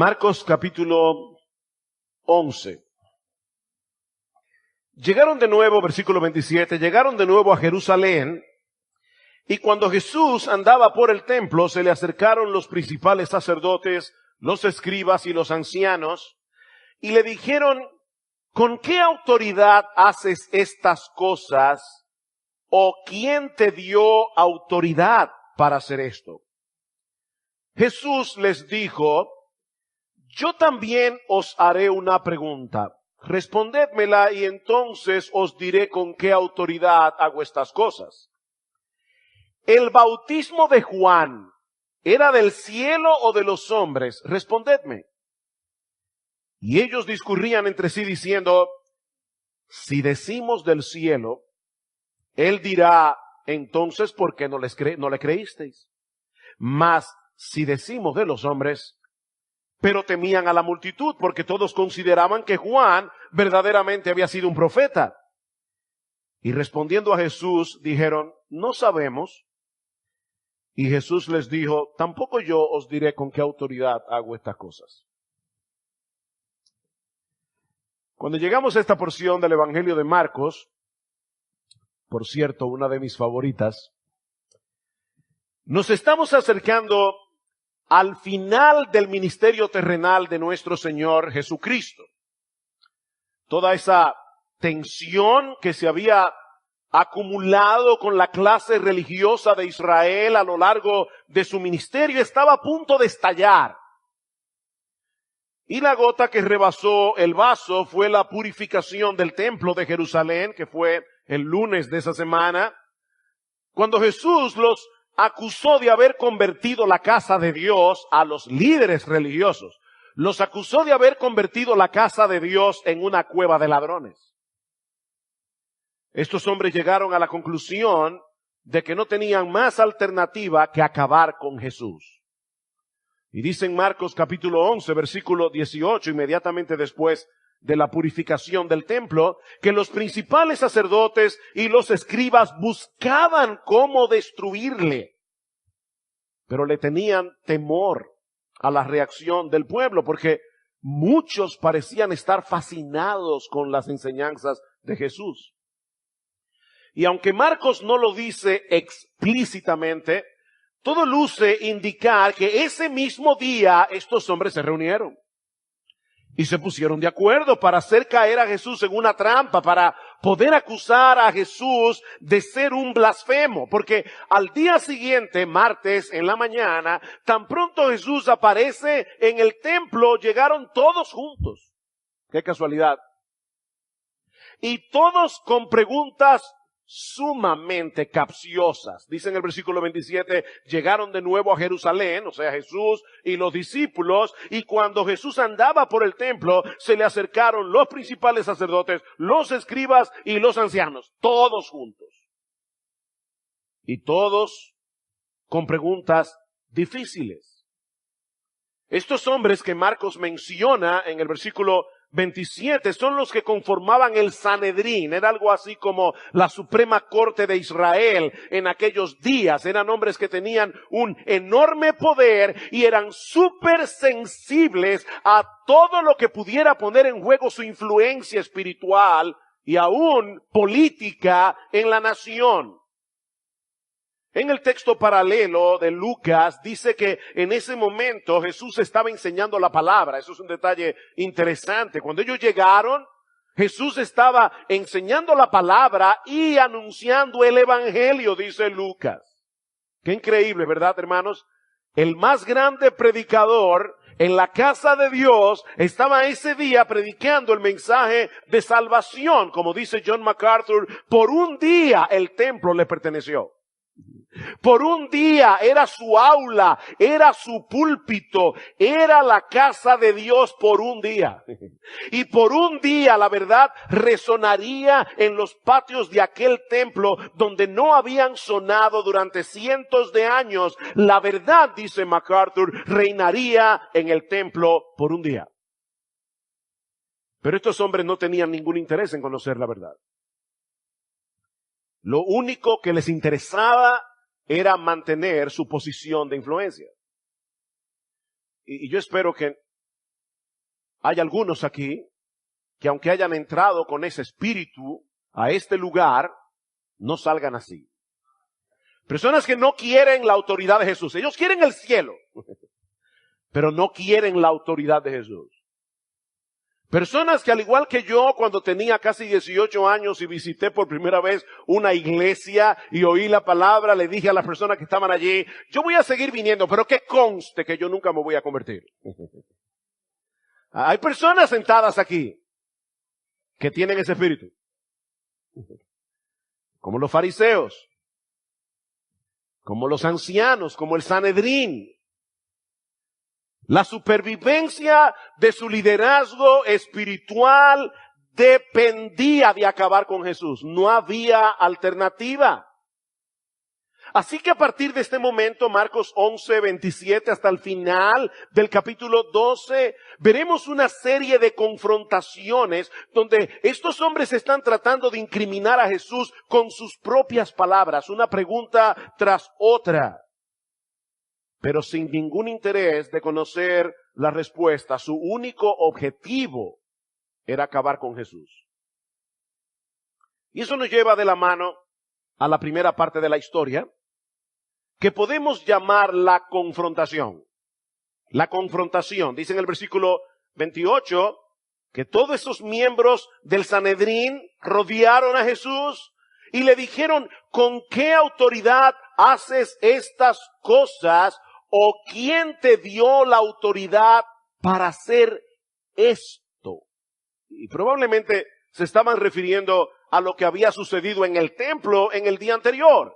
Marcos capítulo 11. Llegaron de nuevo, versículo 27, llegaron de nuevo a Jerusalén, y cuando Jesús andaba por el templo, se le acercaron los principales sacerdotes, los escribas y los ancianos, y le dijeron: ¿con qué autoridad haces estas cosas? ¿O quién te dio autoridad para hacer esto? Jesús les dijo: yo también os haré una pregunta. Respondedmela y entonces os diré con qué autoridad hago estas cosas. ¿El bautismo de Juan era del cielo o de los hombres? Respondedme. Y ellos discurrían entre sí diciendo: si decimos del cielo, él dirá: entonces, ¿por qué no le creísteis? Mas si decimos de los hombres, pero temían a la multitud, porque todos consideraban que Juan verdaderamente había sido un profeta. Y respondiendo a Jesús, dijeron: no sabemos. Y Jesús les dijo: tampoco yo os diré con qué autoridad hago estas cosas. Cuando llegamos a esta porción del Evangelio de Marcos, por cierto, una de mis favoritas, nos estamos acercando al final del ministerio terrenal de nuestro Señor Jesucristo. Toda esa tensión que se había acumulado con la clase religiosa de Israel a lo largo de su ministerio estaba a punto de estallar. Y la gota que rebasó el vaso fue la purificación del templo de Jerusalén, que fue el lunes de esa semana, cuando Jesús los acusó de haber convertido la casa de Dios, a los líderes religiosos, los acusó de haber convertido la casa de Dios en una cueva de ladrones. Estos hombres llegaron a la conclusión de que no tenían más alternativa que acabar con Jesús. Y dice en Marcos capítulo 11, versículo 18, inmediatamente después de la purificación del templo, que los principales sacerdotes y los escribas buscaban cómo destruirle, pero le tenían temor a la reacción del pueblo, porque muchos parecían estar fascinados con las enseñanzas de Jesús. Y aunque Marcos no lo dice explícitamente, todo luce indicar que ese mismo día estos hombres se reunieron y se pusieron de acuerdo para hacer caer a Jesús en una trampa, para poder acusar a Jesús de ser un blasfemo. Porque al día siguiente, martes, en la mañana, tan pronto Jesús aparece en el templo, llegaron todos juntos. ¡Qué casualidad! Y todos con preguntas sumamente capciosas. Dice en el versículo 27, llegaron de nuevo a Jerusalén, o sea, Jesús y los discípulos, y cuando Jesús andaba por el templo, se le acercaron los principales sacerdotes, los escribas y los ancianos, todos juntos. Y todos con preguntas difíciles. Estos hombres que Marcos menciona en el versículo 27 son los que conformaban el Sanedrín. Era algo así como la Suprema Corte de Israel en aquellos días. Eran hombres que tenían un enorme poder y eran súper sensibles a todo lo que pudiera poner en juego su influencia espiritual y aún política en la nación. En el texto paralelo de Lucas dice que en ese momento Jesús estaba enseñando la palabra. Eso es un detalle interesante. Cuando ellos llegaron, Jesús estaba enseñando la palabra y anunciando el evangelio, dice Lucas. Qué increíble, ¿verdad, hermanos? El más grande predicador en la casa de Dios estaba ese día predicando el mensaje de salvación. Como dice John MacArthur, por un día el templo le perteneció. Por un día era su aula, era su púlpito, era la casa de Dios por un día. Y por un día, la verdad, resonaría en los patios de aquel templo donde no habían sonado durante cientos de años. La verdad, dice MacArthur, reinaría en el templo por un día. Pero estos hombres no tenían ningún interés en conocer la verdad. Lo único que les interesaba era mantener su posición de influencia. Y yo espero que hay algunos aquí que aunque hayan entrado con ese espíritu a este lugar, no salgan así. Personas que no quieren la autoridad de Jesús. Ellos quieren el cielo, pero no quieren la autoridad de Jesús. Personas que al igual que yo, cuando tenía casi 18 años y visité por primera vez una iglesia y oí la palabra, le dije a las personas que estaban allí, yo voy a seguir viniendo, pero que conste que yo nunca me voy a convertir. Hay personas sentadas aquí que tienen ese espíritu. Como los fariseos, como los ancianos, como el Sanedrín. La supervivencia de su liderazgo espiritual dependía de acabar con Jesús. No había alternativa. Así que a partir de este momento, Marcos 11, 27, hasta el final del capítulo 12, veremos una serie de confrontaciones donde estos hombres están tratando de incriminar a Jesús con sus propias palabras, una pregunta tras otra, pero sin ningún interés de conocer la respuesta. Su único objetivo era acabar con Jesús. Y eso nos lleva de la mano a la primera parte de la historia, que podemos llamar la confrontación. La confrontación, dice en el versículo 28, que todos esos miembros del Sanedrín rodearon a Jesús y le dijeron, ¿con qué autoridad haces estas cosas? ¿O quién te dio la autoridad para hacer esto? Y probablemente se estaban refiriendo a lo que había sucedido en el templo en el día anterior.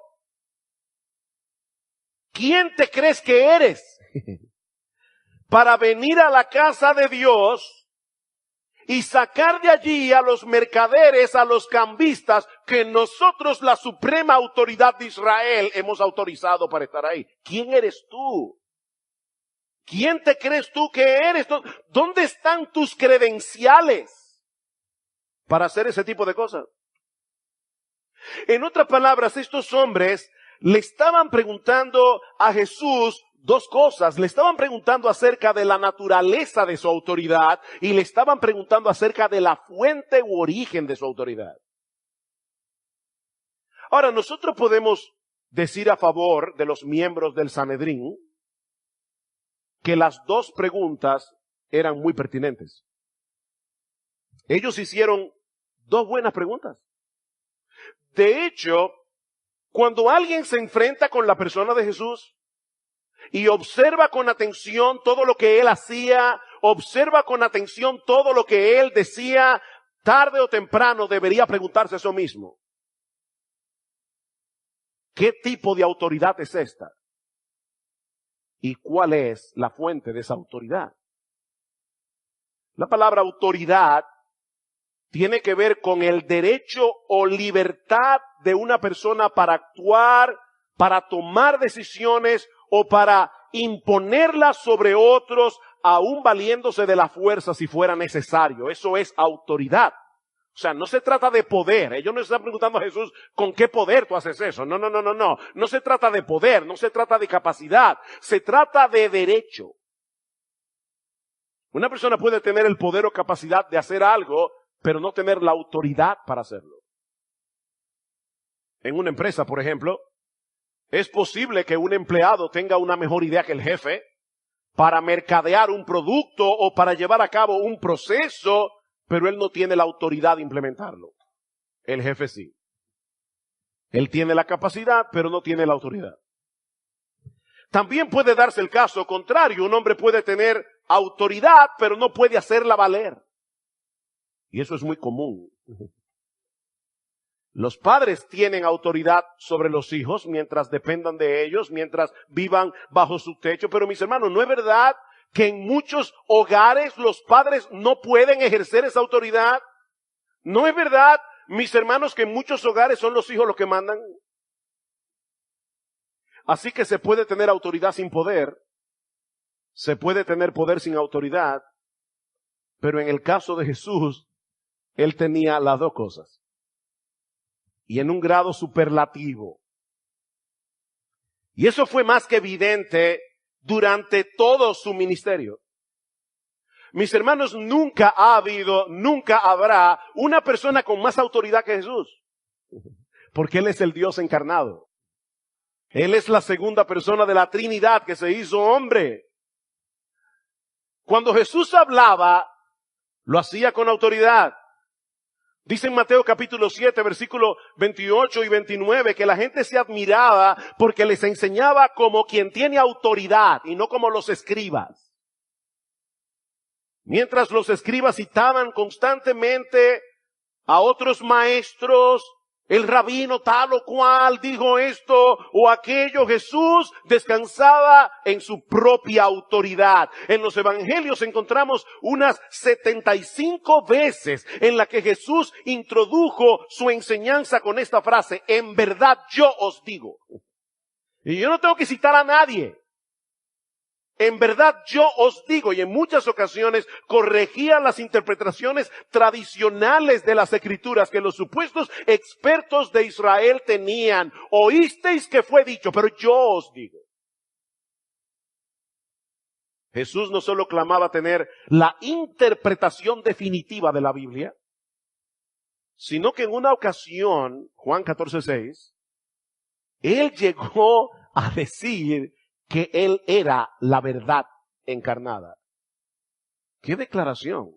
¿Quién te crees que eres para venir a la casa de Dios y sacar de allí a los mercaderes, a los cambistas, que nosotros, la suprema autoridad de Israel, hemos autorizado para estar ahí? ¿Quién eres tú? ¿Quién te crees tú que eres? ¿Dónde están tus credenciales para hacer ese tipo de cosas? En otras palabras, estos hombres le estaban preguntando a Jesús dos cosas. Le estaban preguntando acerca de la naturaleza de su autoridad y le estaban preguntando acerca de la fuente u origen de su autoridad. Ahora, nosotros podemos decir a favor de los miembros del Sanedrín que las dos preguntas eran muy pertinentes. Ellos hicieron dos buenas preguntas. De hecho, cuando alguien se enfrenta con la persona de Jesús y observa con atención todo lo que él hacía, observa con atención todo lo que él decía, tarde o temprano debería preguntarse eso mismo. ¿Qué tipo de autoridad es esta? ¿Y cuál es la fuente de esa autoridad? La palabra autoridad tiene que ver con el derecho o libertad de una persona para actuar, para tomar decisiones o para imponerlas sobre otros, aún valiéndose de la fuerza si fuera necesario. Eso es autoridad. O sea, no se trata de poder. Ellos no están preguntando a Jesús, ¿con qué poder tú haces eso? No. No se trata de poder, no se trata de capacidad. Se trata de derecho. Una persona puede tener el poder o capacidad de hacer algo, pero no tener la autoridad para hacerlo. En una empresa, por ejemplo, es posible que un empleado tenga una mejor idea que el jefe para mercadear un producto o para llevar a cabo un proceso, pero él no tiene la autoridad de implementarlo. El jefe sí. Él tiene la capacidad, pero no tiene la autoridad. También puede darse el caso contrario. Un hombre puede tener autoridad, pero no puede hacerla valer. Y eso es muy común. Los padres tienen autoridad sobre los hijos mientras dependan de ellos, mientras vivan bajo su techo. Pero mis hermanos, ¿no es verdad que en muchos hogares los padres no pueden ejercer esa autoridad? ¿No es verdad, mis hermanos, que en muchos hogares son los hijos los que mandan? Así que se puede tener autoridad sin poder, se puede tener poder sin autoridad, pero en el caso de Jesús, él tenía las dos cosas. Y en un grado superlativo. Y eso fue más que evidente durante todo su ministerio. Mis hermanos, nunca ha habido, nunca habrá una persona con más autoridad que Jesús. Porque Él es el Dios encarnado. Él es la segunda persona de la Trinidad que se hizo hombre. Cuando Jesús hablaba, lo hacía con autoridad. Dice en Mateo capítulo 7, versículo 28 y 29, que la gente se admiraba porque les enseñaba como quien tiene autoridad y no como los escribas. Mientras los escribas citaban constantemente a otros maestros, el rabino tal o cual dijo esto o aquello, Jesús descansaba en su propia autoridad. En los evangelios encontramos unas 75 veces en la que Jesús introdujo su enseñanza con esta frase: en verdad yo os digo. Y yo no tengo que citar a nadie. En verdad yo os digo, y en muchas ocasiones corregía las interpretaciones tradicionales de las Escrituras que los supuestos expertos de Israel tenían. Oísteis que fue dicho, pero yo os digo. Jesús no solo clamaba tener la interpretación definitiva de la Biblia, sino que en una ocasión, Juan 14:6, Él llegó a decir que Él era la verdad encarnada. ¡Qué declaración!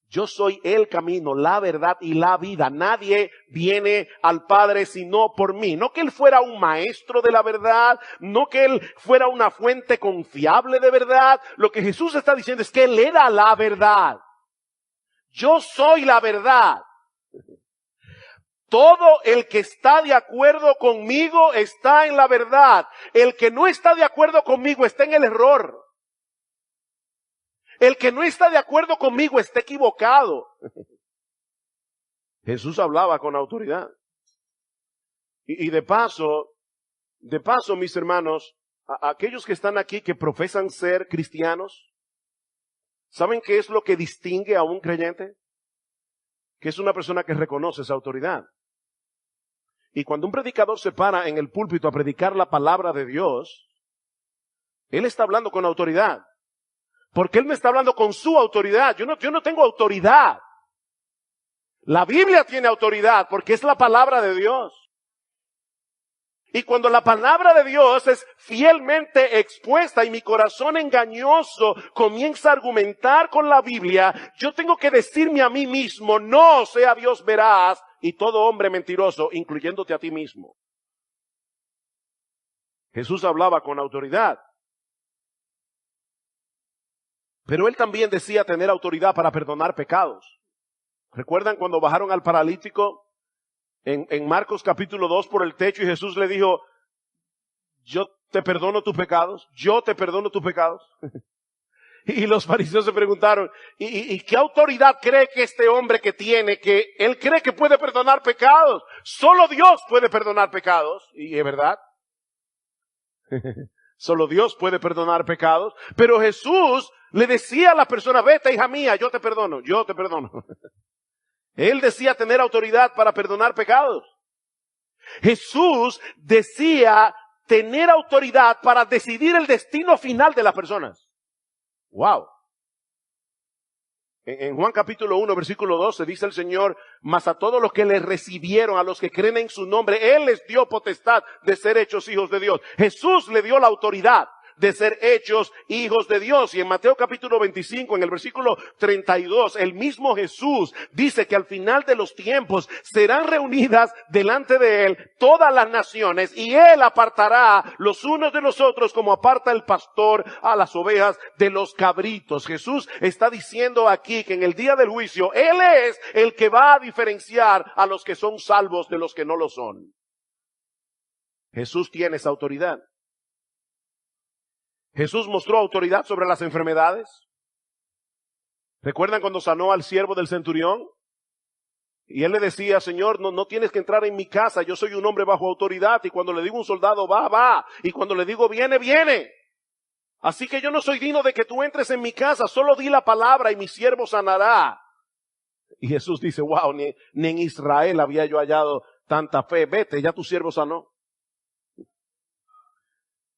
Yo soy el camino, la verdad y la vida. Nadie viene al Padre sino por mí. No que Él fuera un maestro de la verdad, no que Él fuera una fuente confiable de verdad. Lo que Jesús está diciendo es que Él era la verdad. Yo soy la verdad. Todo el que está de acuerdo conmigo está en la verdad. El que no está de acuerdo conmigo está en el error. El que no está de acuerdo conmigo está equivocado. Jesús hablaba con autoridad. Y de paso, mis hermanos, a aquellos que están aquí que profesan ser cristianos, ¿saben qué es lo que distingue a un creyente? Que es una persona que reconoce esa autoridad. Y cuando un predicador se para en el púlpito a predicar la palabra de Dios, él está hablando con autoridad. Porque él me está hablando con su autoridad. Yo no tengo autoridad. La Biblia tiene autoridad porque es la palabra de Dios. Y cuando la palabra de Dios es fielmente expuesta y mi corazón engañoso comienza a argumentar con la Biblia, yo tengo que decirme a mí mismo: no sea Dios veraz y todo hombre mentiroso, incluyéndote a ti mismo. Jesús hablaba con autoridad. Pero Él también decía tener autoridad para perdonar pecados. ¿Recuerdan cuando bajaron al paralítico en Marcos capítulo 2 por el techo y Jesús le dijo: yo te perdono tus pecados, yo te perdono tus pecados? Y los fariseos se preguntaron: ¿Y qué autoridad cree que este hombre que tiene, que él cree que puede perdonar pecados? Solo Dios puede perdonar pecados. Y es verdad. Solo Dios puede perdonar pecados. Pero Jesús le decía a la persona: vete, hija mía, yo te perdono, yo te perdono. Él decía tener autoridad para perdonar pecados. Jesús decía tener autoridad para decidir el destino final de las personas. Wow. En Juan capítulo 1, versículo 12 dice el Señor: mas a todos los que le recibieron, a los que creen en su nombre, Él les dio potestad de ser hechos hijos de Dios. Jesús le dio la autoridad de ser hechos hijos de Dios. Y en Mateo capítulo 25, en el versículo 32, el mismo Jesús dice que al final de los tiempos serán reunidas delante de Él todas las naciones y Él apartará los unos de los otros como aparta el pastor a las ovejas de los cabritos. Jesús está diciendo aquí que en el día del juicio Él es el que va a diferenciar a los que son salvos de los que no lo son. Jesús tiene esa autoridad. Jesús mostró autoridad sobre las enfermedades. ¿Recuerdan cuando sanó al siervo del centurión? Y él le decía: Señor, no tienes que entrar en mi casa, yo soy un hombre bajo autoridad, y cuando le digo a un soldado va, va, y cuando le digo viene, viene. Así que yo no soy digno de que tú entres en mi casa, solo di la palabra y mi siervo sanará. Y Jesús dice: wow, ni en Israel había yo hallado tanta fe. Vete, ya tu siervo sanó.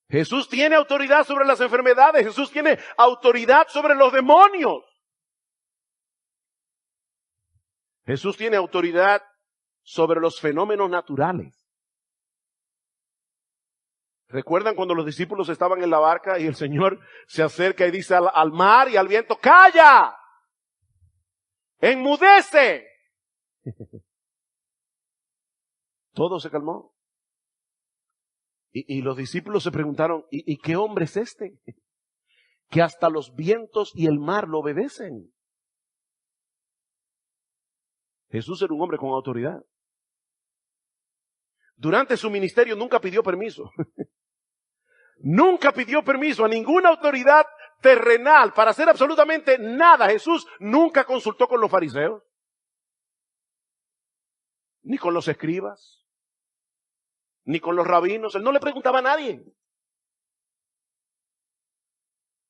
Jesús tiene autoridad sobre las enfermedades. Jesús tiene autoridad sobre los demonios. Jesús tiene autoridad sobre los fenómenos naturales. ¿Recuerdan cuando los discípulos estaban en la barca y el Señor se acerca y dice al mar y al viento, ¡calla! ¡Enmudece! Todo se calmó. Y los discípulos se preguntaron, ¿y qué hombre es este? Que hasta los vientos y el mar lo obedecen. Jesús era un hombre con autoridad. Durante su ministerio nunca pidió permiso. Nunca pidió permiso a ninguna autoridad terrenal para hacer absolutamente nada. Jesús nunca consultó con los fariseos, ni con los escribas, ni con los rabinos. Él no le preguntaba a nadie.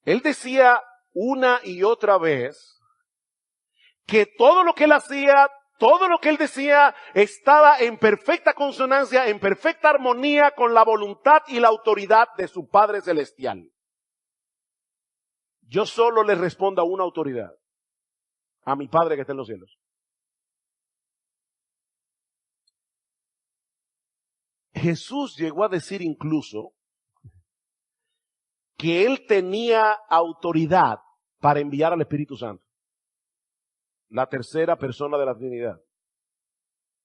Él decía una y otra vez que todo lo que él hacía, todo lo que él decía estaba en perfecta consonancia, en perfecta armonía con la voluntad y la autoridad de su Padre Celestial. Yo solo le respondo a una autoridad, a mi Padre que está en los cielos. Jesús llegó a decir incluso que él tenía autoridad para enviar al Espíritu Santo, la tercera persona de la Trinidad.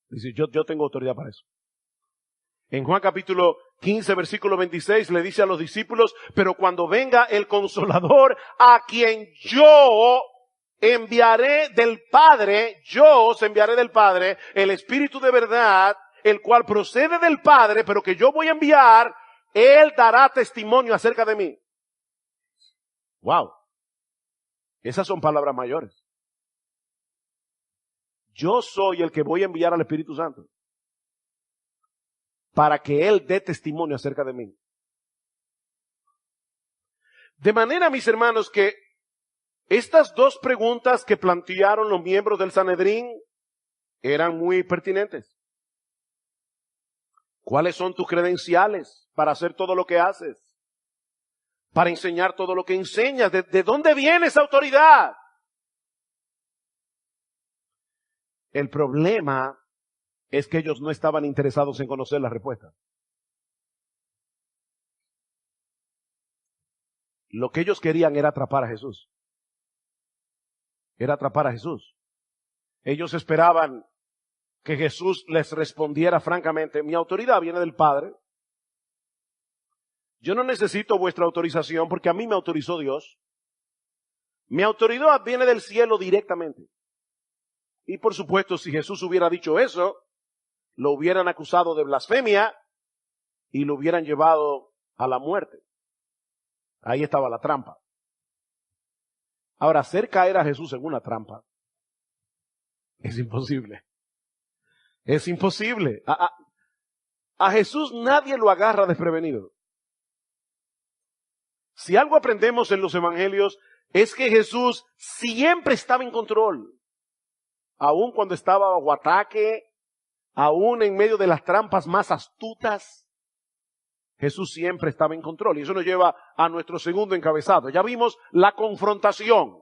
Dice, yo tengo autoridad para eso. En Juan capítulo 15, versículo 26, le dice a los discípulos, pero cuando venga el Consolador, a quien yo enviaré del Padre, yo os enviaré del Padre, el Espíritu de verdad, el cual procede del Padre, pero que yo voy a enviar, Él dará testimonio acerca de mí. Wow. Esas son palabras mayores. Yo soy el que voy a enviar al Espíritu Santo para que Él dé testimonio acerca de mí. De manera, mis hermanos, que estas dos preguntas que plantearon los miembros del Sanedrín eran muy pertinentes. ¿Cuáles son tus credenciales para hacer todo lo que haces? Para enseñar todo lo que enseñas. ¿De dónde viene esa autoridad? El problema es que ellos no estaban interesados en conocer la respuesta. Lo que ellos querían era atrapar a Jesús. Era atrapar a Jesús. Ellos esperaban que Jesús les respondiera francamente, mi autoridad viene del Padre. Yo no necesito vuestra autorización porque a mí me autorizó Dios. Mi autoridad viene del cielo directamente. Y por supuesto, si Jesús hubiera dicho eso, lo hubieran acusado de blasfemia y lo hubieran llevado a la muerte. Ahí estaba la trampa. Ahora, hacer caer a Jesús en una trampa es imposible. Es imposible. A Jesús nadie lo agarra desprevenido. Si algo aprendemos en los evangelios es que Jesús siempre estaba en control. Aún cuando estaba bajo ataque, aún en medio de las trampas más astutas, Jesús siempre estaba en control. Y eso nos lleva a nuestro segundo encabezado. Ya vimos la confrontación.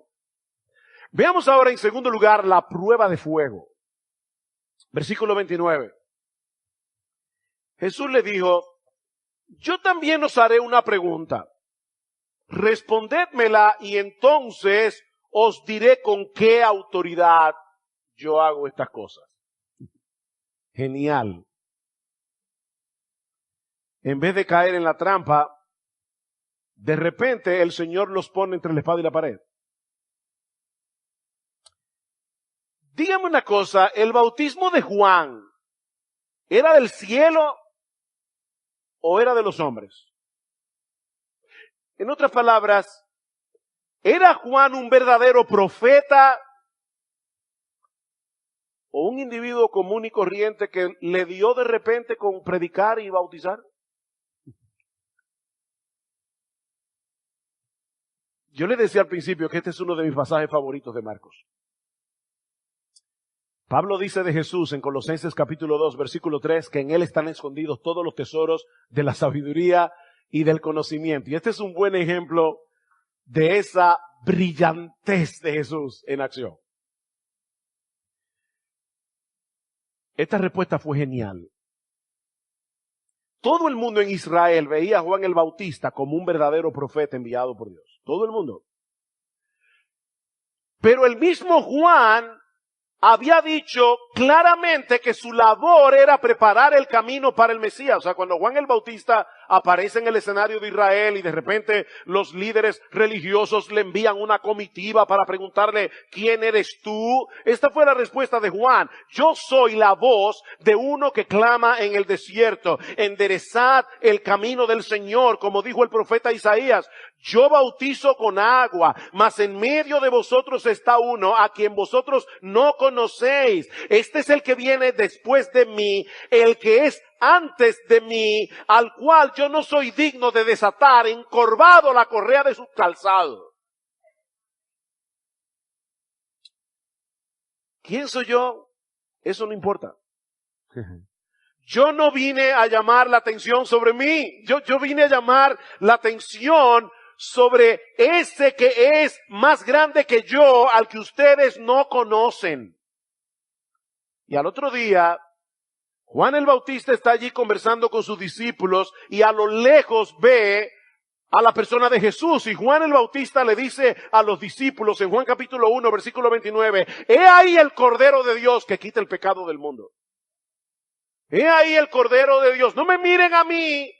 Veamos ahora en segundo lugar la prueba de fuego. Versículo 29. Jesús le dijo, yo también os haré una pregunta. Respondedmela y entonces os diré con qué autoridad yo hago estas cosas. Genial. En vez de caer en la trampa, de repente el Señor los pone entre la espada y la pared. Dígame una cosa, ¿el bautismo de Juan era del cielo o era de los hombres? En otras palabras, ¿era Juan un verdadero profeta o un individuo común y corriente que le dio de repente con predicar y bautizar? Yo le decía al principio que este es uno de mis pasajes favoritos de Marcos. Pablo dice de Jesús en Colosenses capítulo 2, versículo 3, que en Él están escondidos todos los tesoros de la sabiduría y del conocimiento. Y este es un buen ejemplo de esa brillantez de Jesús en acción. Esta respuesta fue genial. Todo el mundo en Israel veía a Juan el Bautista como un verdadero profeta enviado por Dios. Todo el mundo. Pero el mismo Juan había dicho claramente que su labor era preparar el camino para el Mesías. O sea, cuando Juan el Bautista aparece en el escenario de Israel y de repente los líderes religiosos le envían una comitiva para preguntarle, ¿quién eres tú? Esta fue la respuesta de Juan. Yo soy la voz de uno que clama en el desierto. Enderezad el camino del Señor, como dijo el profeta Isaías. Yo bautizo con agua, mas en medio de vosotros está uno a quien vosotros no conocéis. Este es el que viene después de mí, el que es antes de mí, al cual yo no soy digno de desatar, encorvado la correa de su calzado. ¿Quién soy yo? Eso no importa. Yo no vine a llamar la atención sobre mí. Yo vine a llamar la atención sobre ese que es más grande que yo, al que ustedes no conocen. Y al otro día, Juan el Bautista está allí conversando con sus discípulos y a lo lejos ve a la persona de Jesús. Y Juan el Bautista le dice a los discípulos en Juan capítulo 1, versículo 29, he ahí el Cordero de Dios que quita el pecado del mundo. He ahí el Cordero de Dios. No me miren a mí.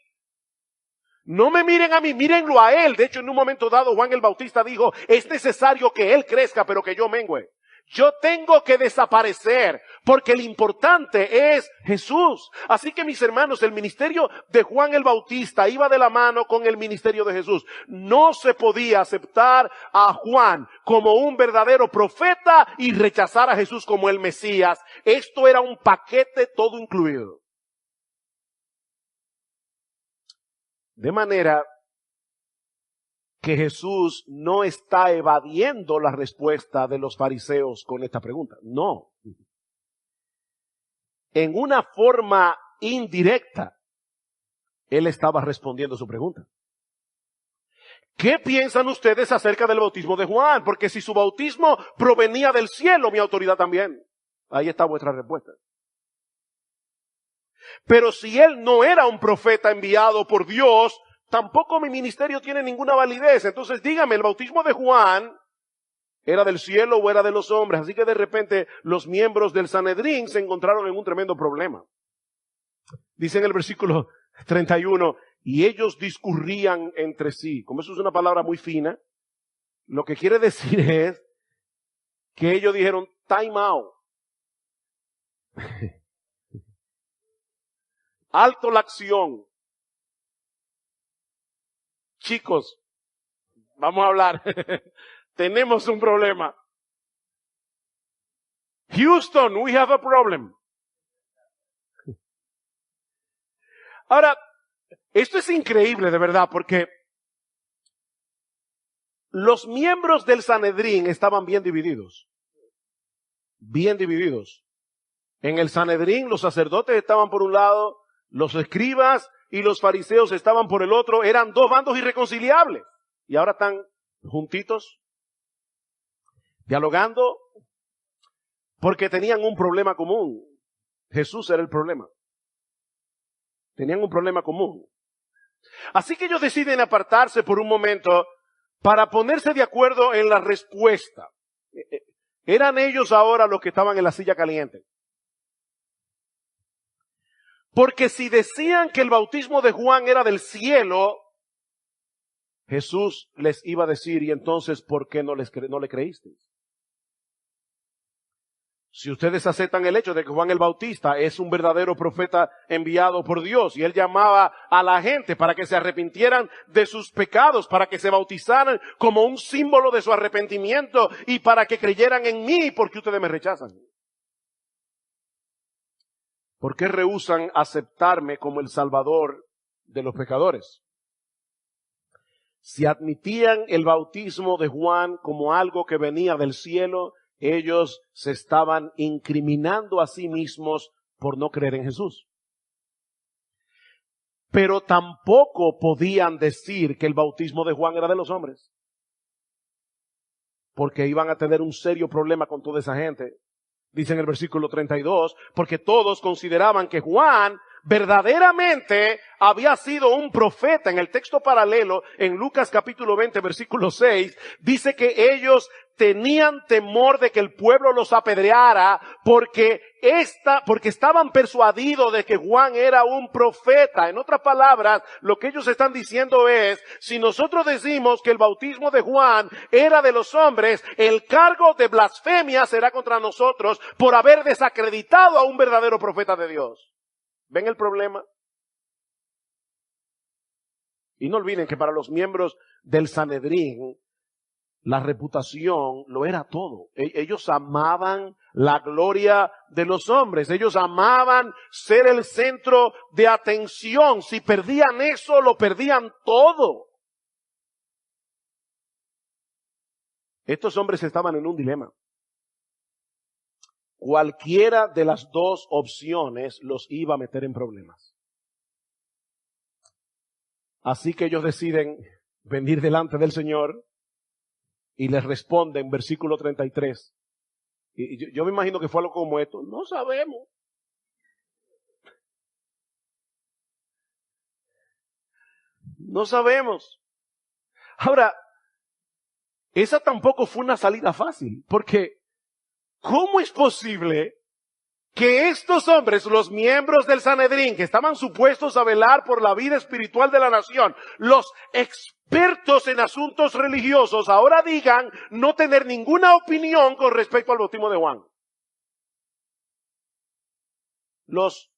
No me miren a mí, mírenlo a él. De hecho, en un momento dado, Juan el Bautista dijo, es necesario que él crezca, pero que yo mengüe. Yo tengo que desaparecer, porque lo importante es Jesús. Así que, mis hermanos, el ministerio de Juan el Bautista iba de la mano con el ministerio de Jesús. No se podía aceptar a Juan como un verdadero profeta y rechazar a Jesús como el Mesías. Esto era un paquete todo incluido. De manera que Jesús no está evadiendo la respuesta de los fariseos con esta pregunta. No. En una forma indirecta, Él estaba respondiendo su pregunta. ¿Qué piensan ustedes acerca del bautismo de Juan? Porque si su bautismo provenía del cielo, mi autoridad también. Ahí está vuestra respuesta. Pero si él no era un profeta enviado por Dios, tampoco mi ministerio tiene ninguna validez. Entonces dígame, ¿el bautismo de Juan era del cielo o era de los hombres? Así que de repente los miembros del Sanedrín se encontraron en un tremendo problema. Dice en el versículo 31, y ellos discurrían entre sí. Como eso es una palabra muy fina, lo que quiere decir es que ellos dijeron, time out. Alto la acción. Chicos, vamos a hablar. Tenemos un problema. Houston, we have a problem. Ahora, esto es increíble de verdad porque los miembros del Sanedrín estaban bien divididos. Bien divididos. En el Sanedrín los sacerdotes estaban por un lado, los escribas y los fariseos estaban por el otro. Eran dos bandos irreconciliables. Y ahora están juntitos, dialogando, porque tenían un problema común. Jesús era el problema. Tenían un problema común. Así que ellos deciden apartarse por un momento para ponerse de acuerdo en la respuesta. Eran ellos ahora los que estaban en la silla caliente. Porque si decían que el bautismo de Juan era del cielo, Jesús les iba a decir, y entonces, ¿por qué no le creísteis? Si ustedes aceptan el hecho de que Juan el Bautista es un verdadero profeta enviado por Dios, y él llamaba a la gente para que se arrepintieran de sus pecados, para que se bautizaran como un símbolo de su arrepentimiento, y para que creyeran en mí, ¿por qué ustedes me rechazan? ¿Por qué rehúsan aceptarme como el Salvador de los pecadores? Si admitían el bautismo de Juan como algo que venía del cielo, ellos se estaban incriminando a sí mismos por no creer en Jesús. Pero tampoco podían decir que el bautismo de Juan era de los hombres, porque iban a tener un serio problema con toda esa gente. dice en el versículo 32, porque todos consideraban que Juan verdaderamente había sido un profeta. En el texto paralelo, en Lucas capítulo 20, versículo 6, dice que ellos tenían temor de que el pueblo los apedreara porque estaban persuadidos de que Juan era un profeta. En otras palabras, lo que ellos están diciendo es, si nosotros decimos que el bautismo de Juan era de los hombres, el cargo de blasfemia será contra nosotros por haber desacreditado a un verdadero profeta de Dios. ¿Ven el problema? Y no olviden que para los miembros del Sanedrín, la reputación lo era todo. Ellos amaban la gloria de los hombres. Ellos amaban ser el centro de atención. Si perdían eso, lo perdían todo. Estos hombres estaban en un dilema. Cualquiera de las dos opciones los iba a meter en problemas. Así que ellos deciden venir delante del Señor y les responden, versículo 33. Y yo me imagino que fue algo como esto. No sabemos. No sabemos. Ahora, esa tampoco fue una salida fácil, porque ¿cómo es posible que estos hombres, los miembros del Sanedrín, que estaban supuestos a velar por la vida espiritual de la nación, los expertos en asuntos religiosos, ahora digan no tener ninguna opinión con respecto al bautismo de Juan? Los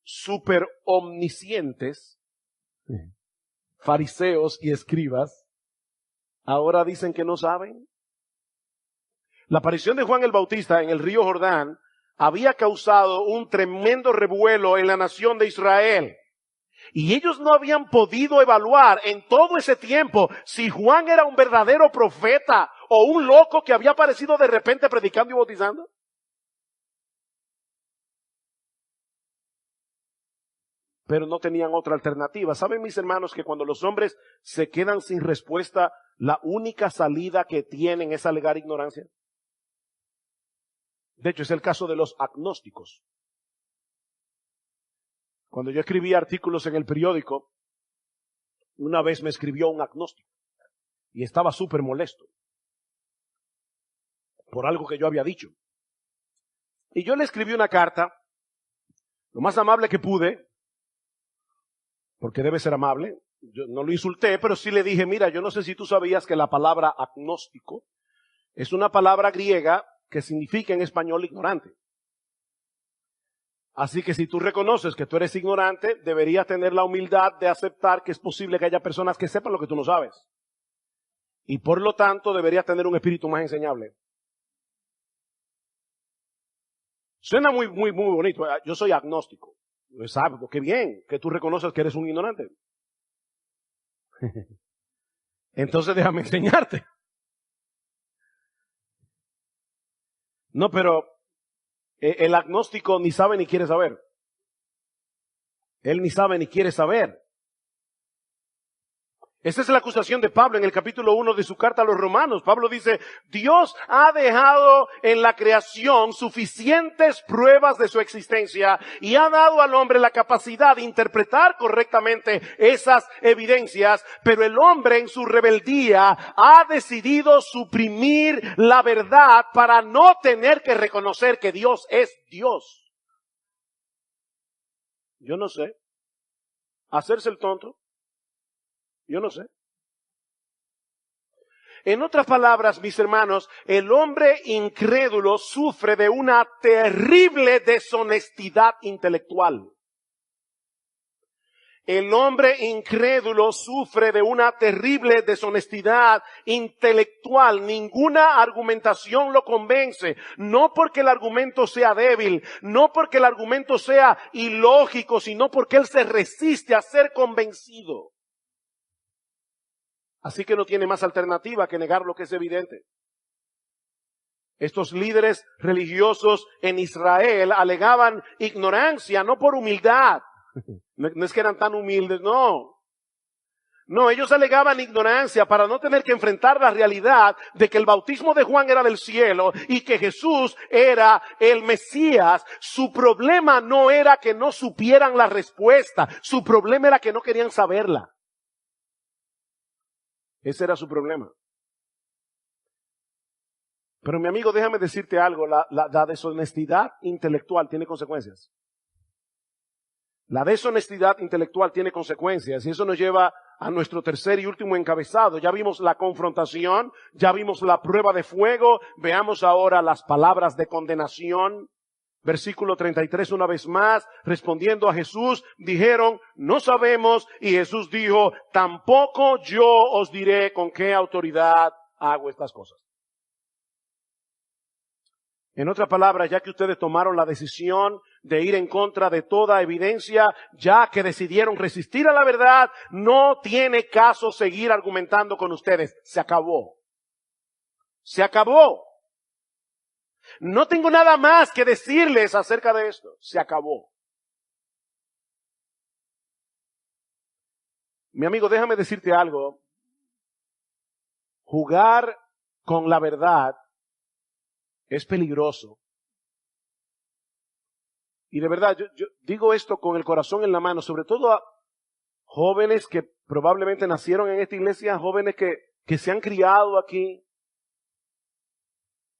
super omniscientes, fariseos y escribas, ahora dicen que no saben. La aparición de Juan el Bautista en el río Jordán había causado un tremendo revuelo en la nación de Israel. Y ellos no habían podido evaluar en todo ese tiempo si Juan era un verdadero profeta o un loco que había aparecido de repente predicando y bautizando. Pero no tenían otra alternativa. ¿Saben, mis hermanos, que cuando los hombres se quedan sin respuesta, la única salida que tienen es alegar ignorancia? De hecho, es el caso de los agnósticos. Cuando yo escribía artículos en el periódico, una vez me escribió un agnóstico y estaba súper molesto por algo que yo había dicho. Y yo le escribí una carta, lo más amable que pude, porque debe ser amable. Yo no lo insulté, pero sí le dije, mira, yo no sé si tú sabías que la palabra agnóstico es una palabra griega que significa en español ignorante. Así que si tú reconoces que tú eres ignorante, deberías tener la humildad de aceptar que es posible que haya personas que sepan lo que tú no sabes. Y por lo tanto deberías tener un espíritu más enseñable. Suena muy bonito. Yo soy agnóstico. ¿Sabes? Qué bien que tú reconoces que eres un ignorante. Entonces déjame enseñarte. No, pero el agnóstico ni sabe ni quiere saber. Él ni sabe ni quiere saber. Esa es la acusación de Pablo en el capítulo 1 de su carta a los Romanos. Pablo dice, Dios ha dejado en la creación suficientes pruebas de su existencia y ha dado al hombre la capacidad de interpretar correctamente esas evidencias, pero el hombre en su rebeldía ha decidido suprimir la verdad para no tener que reconocer que Dios es Dios. Yo no sé. Hacerse el tonto. Yo no sé. En otras palabras, mis hermanos, el hombre incrédulo sufre de una terrible deshonestidad intelectual. El hombre incrédulo sufre de una terrible deshonestidad intelectual. Ninguna argumentación lo convence. No porque el argumento sea débil, no porque el argumento sea ilógico, sino porque él se resiste a ser convencido. Así que no tiene más alternativa que negar lo que es evidente. Estos líderes religiosos en Israel alegaban ignorancia, no por humildad. No es que eran tan humildes, no. No, ellos alegaban ignorancia para no tener que enfrentar la realidad de que el bautismo de Juan era del cielo y que Jesús era el Mesías. Su problema no era que no supieran la respuesta, su problema era que no querían saberla. Ese era su problema. Pero mi amigo, déjame decirte algo, la deshonestidad intelectual tiene consecuencias. La deshonestidad intelectual tiene consecuencias y eso nos lleva a nuestro tercer y último encabezado. Ya vimos la confrontación, ya vimos la prueba de fuego, veamos ahora las palabras de condenación. Versículo 33 una vez más, respondiendo a Jesús, dijeron, no sabemos, y Jesús dijo, tampoco yo os diré con qué autoridad hago estas cosas. En otras palabras, ya que ustedes tomaron la decisión de ir en contra de toda evidencia, ya que decidieron resistir a la verdad, no tiene caso seguir argumentando con ustedes. Se acabó. Se acabó. No tengo nada más que decirles acerca de esto. Se acabó. Mi amigo, déjame decirte algo. Jugar con la verdad es peligroso. Y de verdad, yo digo esto con el corazón en la mano, sobre todo a jóvenes que probablemente nacieron en esta iglesia, jóvenes que se han criado aquí,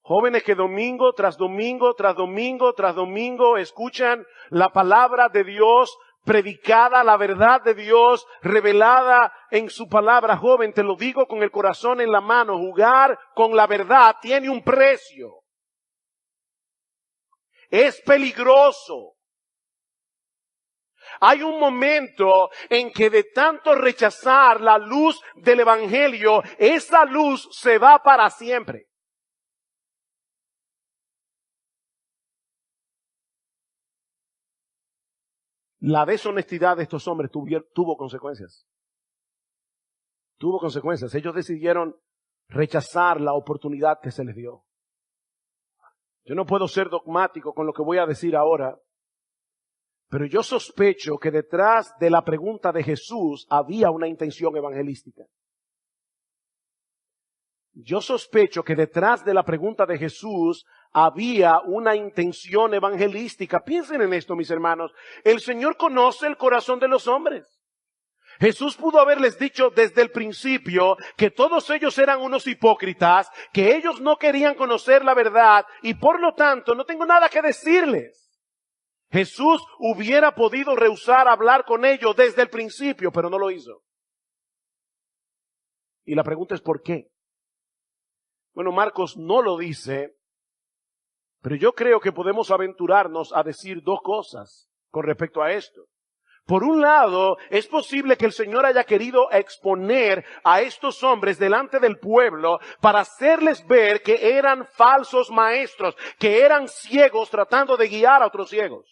jóvenes que domingo tras domingo, tras domingo, tras domingo escuchan la palabra de Dios predicada, la verdad de Dios revelada en su palabra. Joven, te lo digo con el corazón en la mano, jugar con la verdad tiene un precio. Es peligroso. Hay un momento en que de tanto rechazar la luz del evangelio, esa luz se va para siempre. La deshonestidad de estos hombres tuvo consecuencias. Tuvo consecuencias. Ellos decidieron rechazar la oportunidad que se les dio. Yo no puedo ser dogmático con lo que voy a decir ahora, pero yo sospecho que detrás de la pregunta de Jesús había una intención evangelística. Yo sospecho que detrás de la pregunta de Jesús había una intención evangelística. Piensen en esto, mis hermanos. El Señor conoce el corazón de los hombres. Jesús pudo haberles dicho desde el principio que todos ellos eran unos hipócritas, que ellos no querían conocer la verdad y por lo tanto no tengo nada que decirles. Jesús hubiera podido rehusar hablar con ellos desde el principio, pero no lo hizo. Y la pregunta es ¿por qué? Bueno, Marcos no lo dice, pero yo creo que podemos aventurarnos a decir dos cosas con respecto a esto. Por un lado, es posible que el Señor haya querido exponer a estos hombres delante del pueblo para hacerles ver que eran falsos maestros, que eran ciegos tratando de guiar a otros ciegos.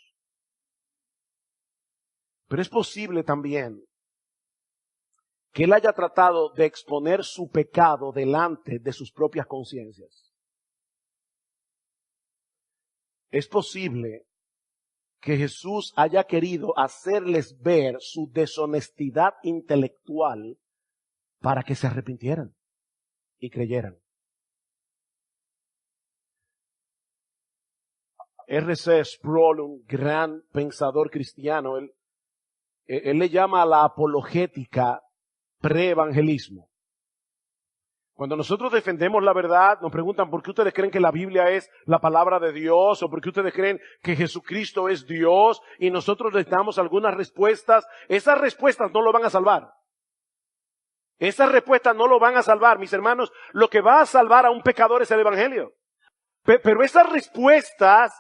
Pero es posible también que Él haya tratado de exponer su pecado delante de sus propias conciencias. Es posible que Jesús haya querido hacerles ver su deshonestidad intelectual para que se arrepintieran y creyeran. R.C. Sproul, un gran pensador cristiano, él le llama a la apologética pre-evangelismo. Cuando nosotros defendemos la verdad, nos preguntan ¿por qué ustedes creen que la Biblia es la palabra de Dios? ¿O por qué ustedes creen que Jesucristo es Dios? Y nosotros les damos algunas respuestas. Esas respuestas no lo van a salvar. Esas respuestas no lo van a salvar, mis hermanos. Lo que va a salvar a un pecador es el Evangelio. Pero esas respuestas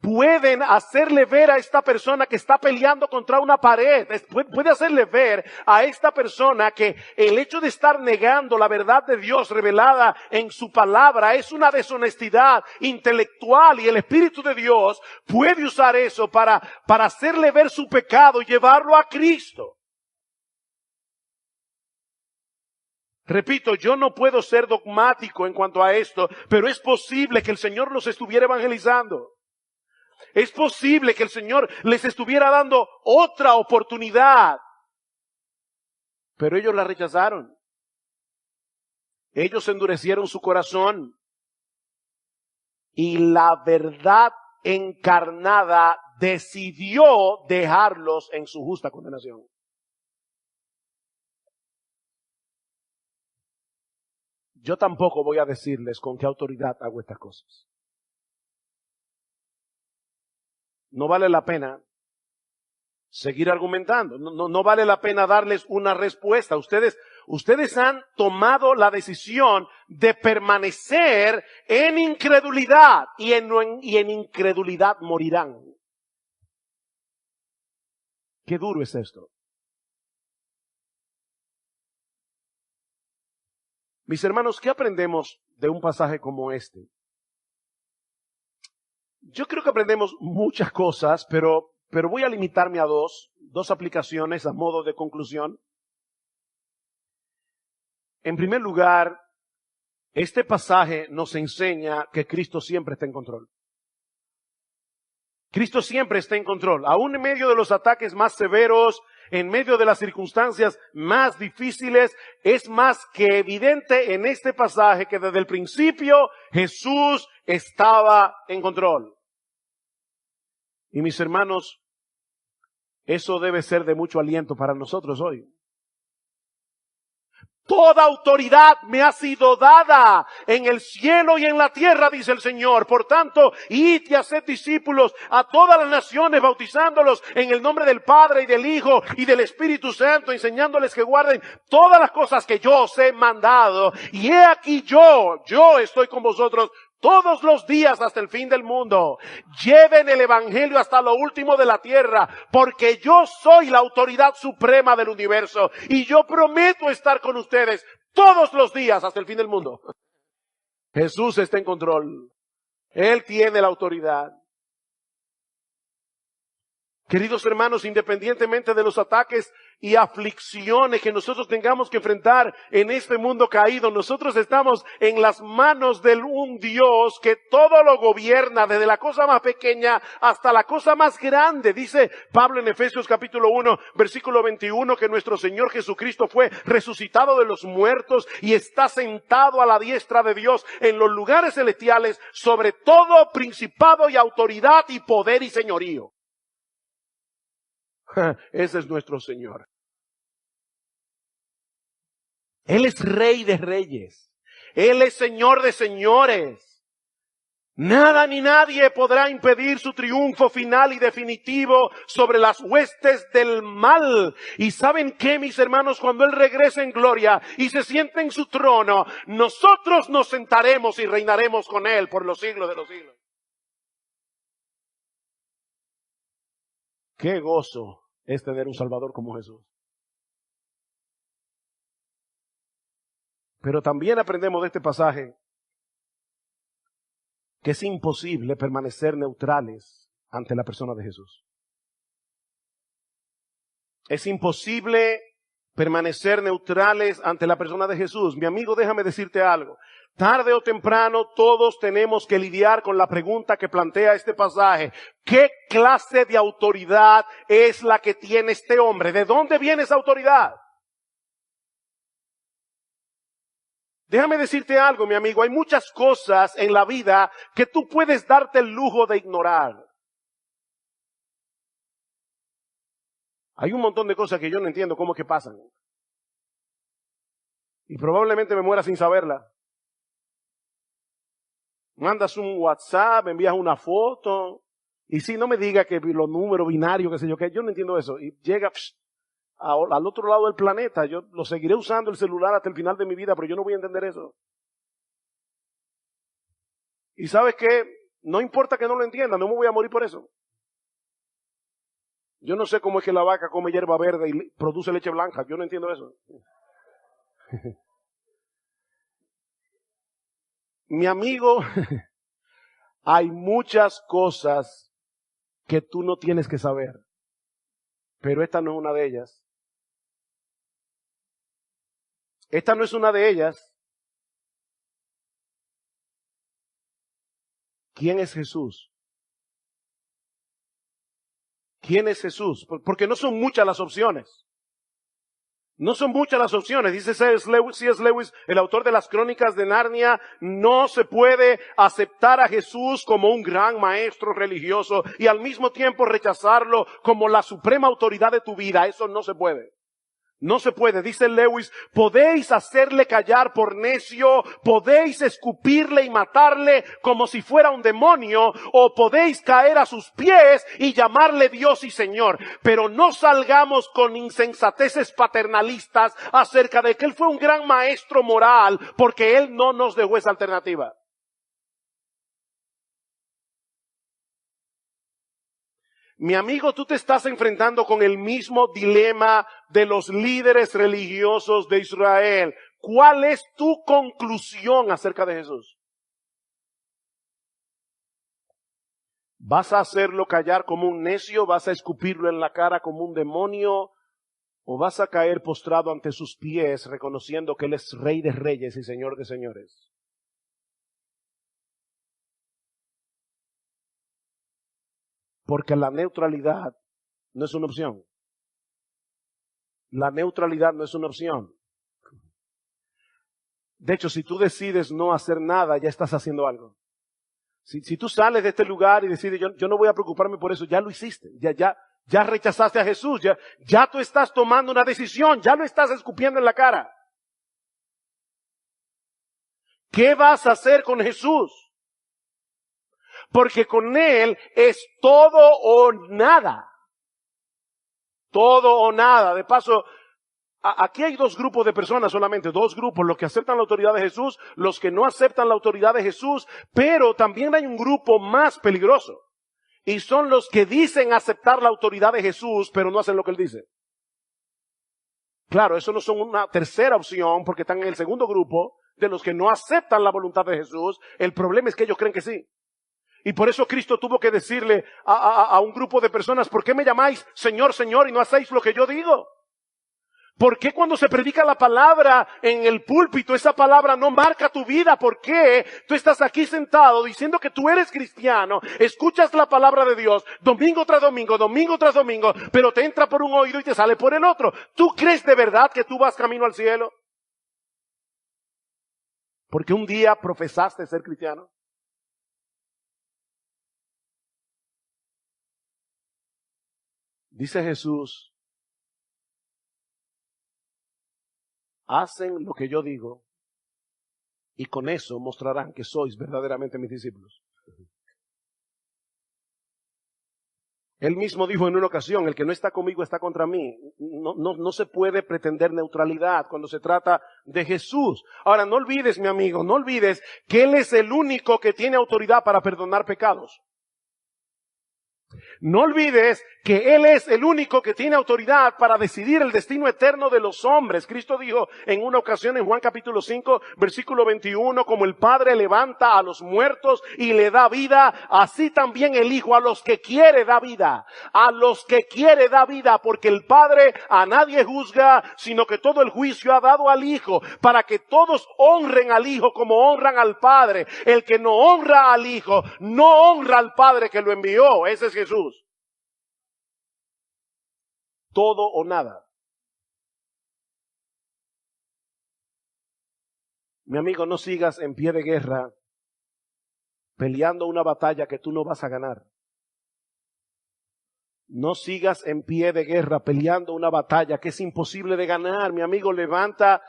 pueden hacerle ver a esta persona que está peleando contra una pared. Puede hacerle ver a esta persona que el hecho de estar negando la verdad de Dios revelada en su palabra es una deshonestidad intelectual y el Espíritu de Dios puede usar eso para hacerle ver su pecado y llevarlo a Cristo. Repito, yo no puedo ser dogmático en cuanto a esto, pero es posible que el Señor los estuviera evangelizando. Es posible que el Señor les estuviera dando otra oportunidad Pero ellos la rechazaron. Ellos endurecieron su corazón. Y la verdad encarnada decidió dejarlos en su justa condenación. Yo tampoco voy a decirles con qué autoridad hago estas cosas. No vale la pena seguir argumentando. No vale la pena darles una respuesta. Ustedes han tomado la decisión de permanecer en incredulidad y en incredulidad morirán. Qué duro es esto. Mis hermanos, ¿qué aprendemos de un pasaje como este? Yo creo que aprendemos muchas cosas, pero voy a limitarme a dos aplicaciones a modo de conclusión. En primer lugar, este pasaje nos enseña que Cristo siempre está en control. Cristo siempre está en control, aún en medio de los ataques más severos, en medio de las circunstancias más difíciles. Es más que evidente en este pasaje que desde el principio Jesús estaba en control. Y mis hermanos, eso debe ser de mucho aliento para nosotros hoy. Toda autoridad me ha sido dada en el cielo y en la tierra, dice el Señor. Por tanto, id y haced discípulos a todas las naciones, bautizándolos en el nombre del Padre y del Hijo y del Espíritu Santo, enseñándoles que guarden todas las cosas que yo os he mandado. Y he aquí yo estoy con vosotros todos los días hasta el fin del mundo. Lleven el evangelio hasta lo último de la tierra, porque yo soy la autoridad suprema del universo y yo prometo estar con ustedes todos los días hasta el fin del mundo. Jesús está en control. Él tiene la autoridad. Queridos hermanos, independientemente de los ataques y aflicciones que nosotros tengamos que enfrentar en este mundo caído, nosotros estamos en las manos de un Dios que todo lo gobierna, desde la cosa más pequeña hasta la cosa más grande. Dice Pablo en Efesios capítulo 1, versículo 21, que nuestro Señor Jesucristo fue resucitado de los muertos y está sentado a la diestra de Dios en los lugares celestiales, sobre todo principado y autoridad y poder y señorío. Ese es nuestro Señor. Él es Rey de reyes. Él es Señor de señores. Nada ni nadie podrá impedir su triunfo final y definitivo sobre las huestes del mal. Y ¿saben qué, mis hermanos? Cuando Él regrese en gloria y se siente en su trono, nosotros nos sentaremos y reinaremos con Él por los siglos de los siglos. Qué gozo es tener un Salvador como Jesús. Pero también aprendemos de este pasaje que es imposible permanecer neutrales ante la persona de Jesús. Es imposible permanecer neutrales ante la persona de Jesús. Mi amigo, déjame decirte algo. Tarde o temprano todos tenemos que lidiar con la pregunta que plantea este pasaje. ¿Qué clase de autoridad es la que tiene este hombre? ¿De dónde viene esa autoridad? Déjame decirte algo, mi amigo. Hay muchas cosas en la vida que tú puedes darte el lujo de ignorar. Hay un montón de cosas que yo no entiendo cómo es que pasan. Y probablemente me muera sin saberla. Mandas un WhatsApp, envías una foto. Y si no me diga que los números binarios, qué sé yo, que yo no entiendo eso. Y llega al otro lado del planeta. Yo lo seguiré usando el celular hasta el final de mi vida, pero yo no voy a entender eso. Y ¿sabes qué? No importa que no lo entienda, no me voy a morir por eso. Yo no sé cómo es que la vaca come hierba verde y produce leche blanca. Yo no entiendo eso. Mi amigo, hay muchas cosas que tú no tienes que saber, pero esta no es una de ellas. Esta no es una de ellas. ¿Quién es Jesús? ¿Quién es Jesús? Porque no son muchas las opciones. No son muchas las opciones. Dice C.S. Lewis, el autor de las Crónicas de Narnia, no se puede aceptar a Jesús como un gran maestro religioso y al mismo tiempo rechazarlo como la suprema autoridad de tu vida. Eso no se puede. No se puede, dice Lewis, podéis hacerle callar por necio, podéis escupirle y matarle como si fuera un demonio, o podéis caer a sus pies y llamarle Dios y Señor. Pero no salgamos con insensateces paternalistas acerca de que Él fue un gran maestro moral, porque Él no nos dejó esa alternativa. Mi amigo, tú te estás enfrentando con el mismo dilema de los líderes religiosos de Israel. ¿Cuál es tu conclusión acerca de Jesús? ¿Vas a hacerlo callar como un necio? ¿Vas a escupirlo en la cara como un demonio? ¿O vas a caer postrado ante sus pies reconociendo que Él es Rey de Reyes y Señor de Señores? Porque la neutralidad no es una opción. La neutralidad no es una opción. De hecho, si tú decides no hacer nada, ya estás haciendo algo. Si tú sales de este lugar y decides, yo no voy a preocuparme por eso, ya lo hiciste. Ya rechazaste a Jesús. Ya tú estás tomando una decisión. Ya lo estás escupiendo en la cara. ¿Qué vas a hacer con Jesús? Porque con Él es todo o nada. Todo o nada. De paso, aquí hay dos grupos de personas solamente, dos grupos, los que aceptan la autoridad de Jesús, los que no aceptan la autoridad de Jesús, pero también hay un grupo más peligroso. Y son los que dicen aceptar la autoridad de Jesús, pero no hacen lo que Él dice. Claro, eso no son una tercera opción, porque están en el segundo grupo de los que no aceptan la voluntad de Jesús. El problema es que ellos creen que sí. Y por eso Cristo tuvo que decirle a un grupo de personas, ¿por qué me llamáis Señor, Señor y no hacéis lo que yo digo? ¿Por qué cuando se predica la palabra en el púlpito, esa palabra no marca tu vida? ¿Por qué tú estás aquí sentado diciendo que tú eres cristiano, escuchas la palabra de Dios domingo tras domingo, domingo tras domingo, pero te entra por un oído y te sale por el otro? ¿Tú crees de verdad que tú vas camino al cielo? Porque un día profesaste ser cristiano. Dice Jesús, hacen lo que yo digo y con eso mostrarán que sois verdaderamente mis discípulos. Él mismo dijo en una ocasión, el que no está conmigo está contra mí. No se puede pretender neutralidad cuando se trata de Jesús. Ahora, no olvides, mi amigo, no olvides que Él es el único que tiene autoridad para perdonar pecados. No olvides que Él es el único que tiene autoridad para decidir el destino eterno de los hombres. Cristo dijo en una ocasión en Juan capítulo 5, versículo 21, como el Padre levanta a los muertos y le da vida, así también el Hijo a los que quiere da vida. A los que quiere da vida, porque el Padre a nadie juzga, sino que todo el juicio ha dado al Hijo, para que todos honren al Hijo como honran al Padre. El que no honra al Hijo, no honra al Padre que lo envió. Ese es Jesús. Todo o nada. Mi amigo, no sigas en pie de guerra peleando una batalla que tú no vas a ganar. No sigas en pie de guerra peleando una batalla que es imposible de ganar. Mi amigo, levanta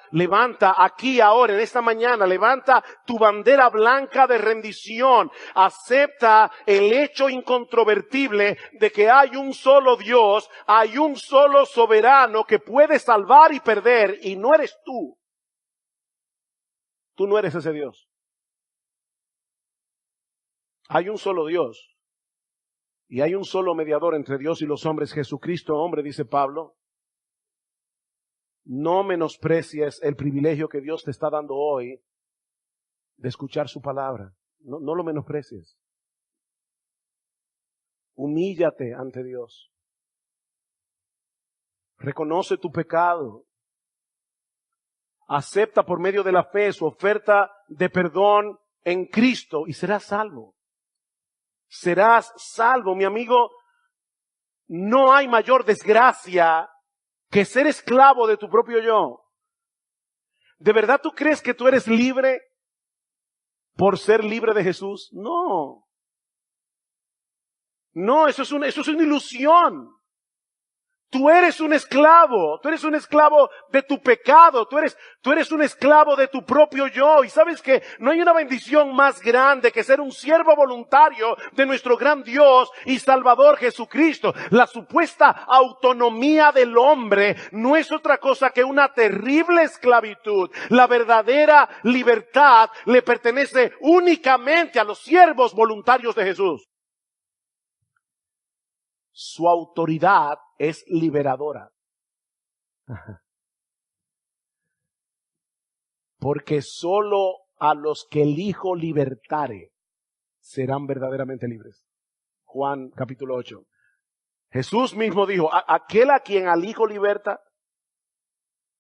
aquí ahora, en esta mañana, levanta tu bandera blanca de rendición. Acepta el hecho incontrovertible de que hay un solo Dios, hay un solo soberano que puede salvar y perder, y no eres tú. Tú no eres ese Dios. Hay un solo Dios. Y hay un solo mediador entre Dios y los hombres, Jesucristo, hombre, dice Pablo. No menosprecies el privilegio que Dios te está dando hoy de escuchar su palabra. No lo menosprecies. Humíllate ante Dios. Reconoce tu pecado. Acepta por medio de la fe su oferta de perdón en Cristo y serás salvo. Serás salvo, mi amigo. No hay mayor desgracia que ser esclavo de tu propio yo. ¿De verdad tú crees que tú eres libre por ser libre de Jesús? No. No, eso es una ilusión. Tú eres un esclavo de tu pecado, tú eres un esclavo de tu propio yo. Y sabes que no hay una bendición más grande que ser un siervo voluntario de nuestro gran Dios y Salvador Jesucristo. La supuesta autonomía del hombre no es otra cosa que una terrible esclavitud. La verdadera libertad le pertenece únicamente a los siervos voluntarios de Jesús. Su autoridad es liberadora. Porque solo a los que el Hijo libertare serán verdaderamente libres. Juan capítulo 8. Jesús mismo dijo, aquel a quien al Hijo liberta,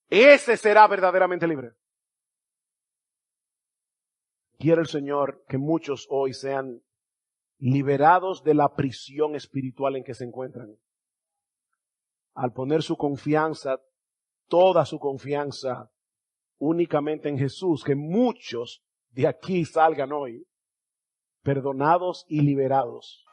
ese será verdaderamente libre. Quiere el Señor que muchos hoy sean liberados de la prisión espiritual en que se encuentran. Al poner su confianza, toda su confianza, únicamente en Jesús, que muchos de aquí salgan hoy perdonados y liberados